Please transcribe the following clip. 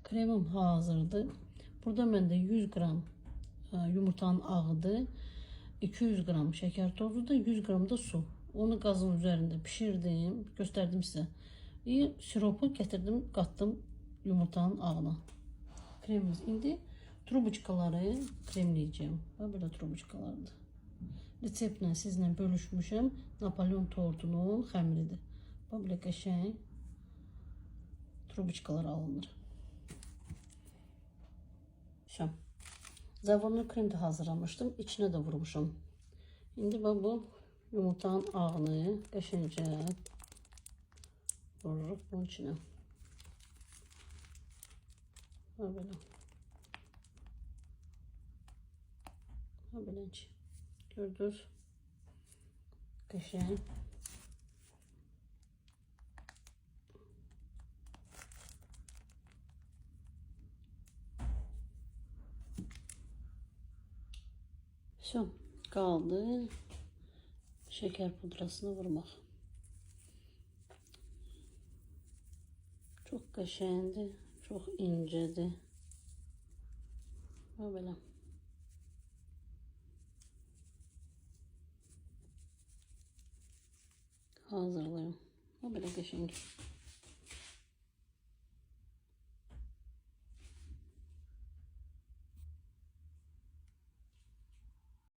Kremim hazırdır. Burada məndə 100 qram yumurtanın ağıdır, 200 qram şeker tozu da 100 qram da su. Onu qazın üzerinde pişirdim, gösterdim size. Siropu getirdim, kattım yumurtanın ağına. Kremimiz indi. Trubuçkaları kremleyeceğim. Böyle trubuçkalardır. Reseptlə sizlə bölüşmüşəm. Napolyon tortunun xəmiridir. Böyle qəşəng trubuçkalar alınır. Şam. Zavorlu krem de hazırlamıştım. İçine de vurmuşum. Şimdi bu yumurtanın ağını qəşəngcə vururuq bunun içine. Böyle. Böyle. Gördünüz. Qəşəng. Все, kaldı şeker pudrasını vurmak. Çok qəşəngdir, çok incədir. Böyle. Hazırlayayım. Böyle qəşəng.